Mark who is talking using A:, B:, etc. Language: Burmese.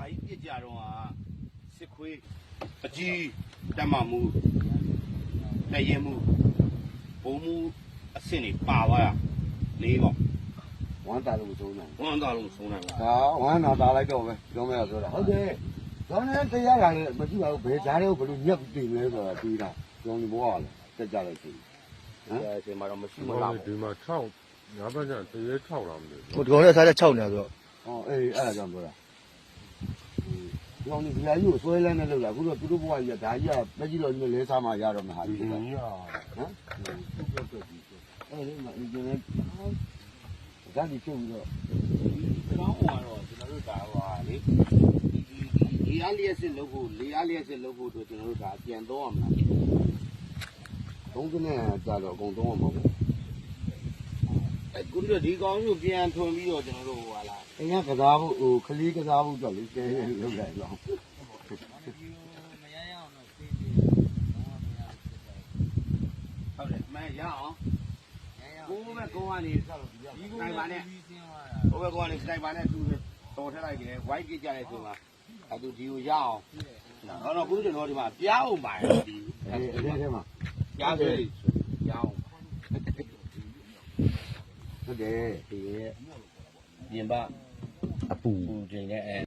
A: ကြီးပြစ်ကြတော့စစ်ခွေးအကြီးတက်မှမှုတရင်မှုဘုံမှုအဆင့်တွေပါသွားတာ၄កောင်
B: ဝမ်းတာလို့ဆုံးတယ်
A: ဝမ်းသားလို့ဆုံးတယ်
B: ဒါဝမ်းနာတာလိုက်တော့ပဲပြောမယ်ဆိုတာဟုတ်တယ်ဒါနဲ့တရားလာလည်းမရှိပါဘူးဘယ်ကြားတွေကိုဘယ်လိုညက်ပြီးလဲဆိုတာပြီးတာကျောင်းဒီဘောကလည်းတက်ကြလိုက်ပြီ
A: ဟမ်အချိန်မှာတော့မရှိမလား
C: ဒီမှာ6ညာဘက်ကျတရေ6လာမလို့
D: ဟိုဒီကောင်လေးစားတဲ့6နေဆိုတော့
B: ဟောအေးအဲ့ဒါကြောင့်ပြောတာကျောင်းဒီဘုရားကြီးကိုဆွဲလန်းနေလို့လားအခုတော့သူတို့ဘဝကြီးကဒါကြီးကလက်ကြီးတော်ကြီးလဲစားမှရတော့မှာဟာဒီကဟမ်အဲ့ဒီမှာဒီနေ့ဒါဒီချုပ်ပြီးတော့
A: ကောင်းတော့ကျွန်တော်တို့ဒါဟိုလေဒီအားလျက်စစ်လုပ်ဖို့လေအားလျက်စစ်လုပ်ဖို့တို့ကျွန်တော်တို့ဒါပြန်တော့ရမလား
B: သုံးကနေကြာတော့အကုန်သုံးအောင်ပါဘူး
A: အခုတို့ဒီကောင်မျိုးပြန်ထွန်ပြီးတော့ကျွန်တော်တို့ဟိုဟာလား
B: အင်းကစားဖို့ဟိုခလီးကစားဖို့တော့လေကျဲလုပ်လိုက်တော့
A: ဟုတ်တယ်မရအောင်ကိုယ်ပဲကိုကနေတိုင်ပါနဲ့ကိုယ်ပဲကိုကနေတိုင်ပါနဲ့သူတော်ထက်လိုက်တယ်ဝိုက်ကြည့်ကြတဲ့ဆိုမှာအဲသူဒီကိုရအောင်တော့ဘူးကျွန်တော်ဒီမှာပြားအောင်ပါဒီ
B: အဲ့ထဲမှာ
A: ပြားဆိုရအောင်
B: ဟုတ်တယ်ဒီ
A: ပြင်ပအပူတင်တဲ့